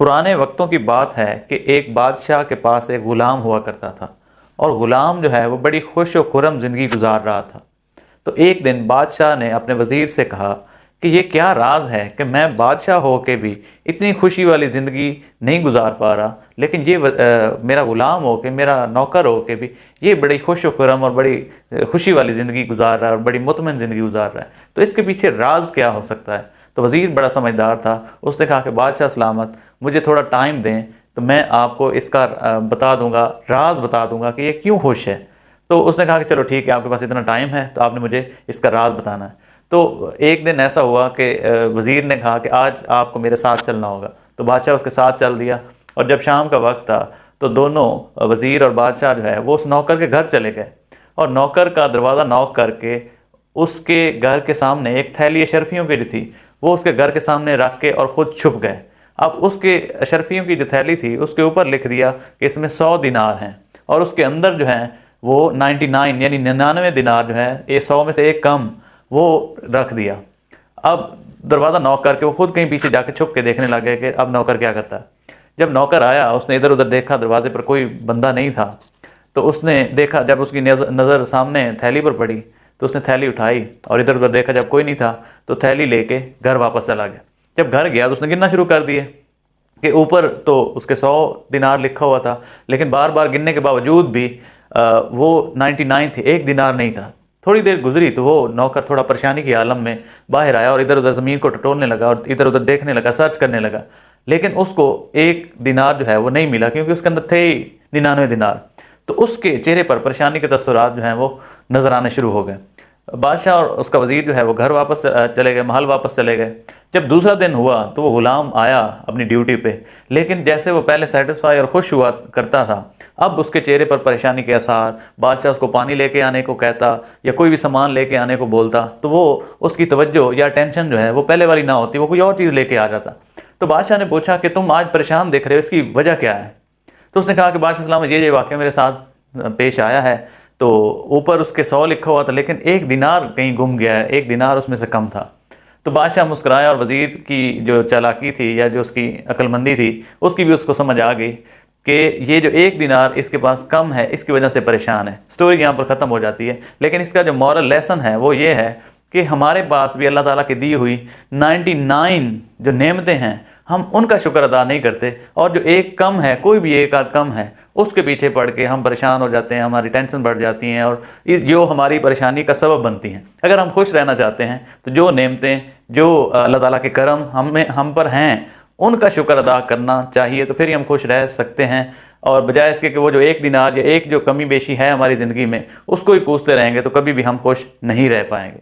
پرانے وقتوں کی بات ہے کہ ایک بادشاہ کے پاس ایک غلام ہوا کرتا تھا، اور غلام جو ہے وہ بڑی خوش و خرم زندگی گزار رہا تھا۔ تو ایک دن بادشاہ نے اپنے وزیر سے کہا کہ یہ کیا راز ہے کہ میں بادشاہ ہو کے بھی اتنی خوشی والی زندگی نہیں گزار پا رہا، لیکن یہ میرا غلام ہو کے، میرا نوکر ہو کے بھی یہ بڑی خوش و خرم اور بڑی خوشی والی زندگی گزار رہا ہے اور بڑی مطمئن زندگی گزار رہا ہے، تو اس کے پیچھے راز کیا ہو سکتا ہے؟ تو وزیر بڑا سمجھدار تھا، اس نے کہا کہ بادشاہ سلامت، مجھے تھوڑا ٹائم دیں تو میں آپ کو اس کا بتا دوں گا، راز بتا دوں گا کہ یہ کیوں خوش ہے۔ تو اس نے کہا کہ چلو ٹھیک ہے، آپ کے پاس اتنا ٹائم ہے تو آپ نے مجھے اس کا راز بتانا ہے۔ تو ایک دن ایسا ہوا کہ وزیر نے کہا کہ آج آپ کو میرے ساتھ چلنا ہوگا، تو بادشاہ اس کے ساتھ چل دیا، اور جب شام کا وقت تھا تو دونوں وزیر اور بادشاہ جو ہے وہ اس نوکر کے گھر چلے گئے، اور نوکر کا دروازہ نوک کر کے اس کے گھر کے سامنے ایک تھیلی اشرفیوں کی جو تھی وہ اس کے گھر کے سامنے رکھ کے اور خود چھپ گئے۔ اب اس کے اشرفیوں کی جو تھیلی تھی اس کے اوپر لکھ دیا کہ اس میں 100 دینار ہیں، اور اس کے اندر جو ہیں وہ 99 یعنی 99 دینار جو ہے، یہ 100 میں سے ایک کم، وہ رکھ دیا۔ اب دروازہ نوک کر کے وہ خود کہیں پیچھے جا کے چھپ کے دیکھنے لگ گئے کہ اب نوکر کیا کرتا ہے۔ جب نوکر آیا اس نے ادھر ادھر دیکھا، دروازے پر کوئی بندہ نہیں تھا، تو اس نے دیکھا، جب اس کی نظر سامنے تھیلی پر پڑی تو اس نے تھیلی اٹھائی اور ادھر ادھر دیکھا، جب کوئی نہیں تھا تو تھیلی لے کے گھر واپس چلا گیا۔ جب گھر گیا تو اس نے گننا شروع کر دیے کہ اوپر تو اس کے 100 دینار لکھا ہوا تھا، لیکن بار بار گننے کے باوجود بھی وہ 99 تھے، ایک دینار نہیں تھا۔ تھوڑی دیر گزری تو وہ نوکر تھوڑا پریشانی کی عالم میں باہر آیا اور ادھر ادھر زمین کو ٹٹولنے لگا اور ادھر ادھر دیکھنے لگا، سرچ کرنے لگا، لیکن اس کو ایک دینار جو ہے وہ نہیں ملا، کیونکہ اس کے اندر تھے ہی 99 دینار۔ تو اس کے چہرے پر پریشانی کے تاثرات جو ہیں وہ نظر آنے شروع ہو گئے۔ بادشاہ اور اس کا وزیر جو ہے وہ گھر واپس چلے گئے، محل واپس چلے گئے۔ جب دوسرا دن ہوا تو وہ غلام آیا اپنی ڈیوٹی پہ، لیکن جیسے وہ پہلے سیٹسفائی اور خوش ہوا کرتا تھا، اب اس کے چہرے پر پریشانی کے آثار۔ بادشاہ اس کو پانی لے کے آنے کو کہتا یا کوئی بھی سامان لے کے آنے کو بولتا تو وہ اس کی توجہ یا ٹینشن جو ہے وہ پہلے والی نہ ہوتی، وہ کوئی اور چیز لے کے آ جاتا۔ تو بادشاہ نے پوچھا کہ تم آج پریشان دیکھ رہے ہو، اس کی وجہ کیا ہے؟ تو اس نے کہا کہ بادشاہ السلام یہ واقعہ میرے ساتھ پیش آیا ہے، تو اوپر اس کے 100 لکھا ہوا تھا لیکن ایک دینار کہیں گم گیا ہے، ایک دینار اس میں سے کم تھا۔ تو بادشاہ مسکرایا، اور وزیر کی جو چالاکی تھی یا جو اس کی عقل مندی تھی اس کی بھی اس کو سمجھ آ گئی کہ یہ جو ایک دینار اس کے پاس کم ہے اس کی وجہ سے پریشان ہے۔ سٹوری یہاں پر ختم ہو جاتی ہے، لیکن اس کا جو مورل لیسن ہے وہ یہ ہے کہ ہمارے پاس بھی اللہ تعالیٰ کی دی ہوئی 99 جو نعمتیں ہیں ہم ان کا شکر ادا نہیں کرتے، اور جو ایک کم ہے، کوئی بھی ایک آدھ کم ہے، اس کے پیچھے پڑ کے ہم پریشان ہو جاتے ہیں، ہماری ٹینشن بڑھ جاتی ہیں اور جو ہماری پریشانی کا سبب بنتی ہیں۔ اگر ہم خوش رہنا چاہتے ہیں تو جو نعمتیں، جو اللہ تعالیٰ کے کرم ہم پر ہیں، ان کا شکر ادا کرنا چاہیے، تو پھر ہی ہم خوش رہ سکتے ہیں۔ اور بجائے اس کے کہ وہ جو ایک دینار یا ایک جو کمی بیشی ہے ہماری زندگی میں اس کو ہی پوچھتے رہیں گے تو کبھی بھی ہم خوش نہیں رہ پائیں گے۔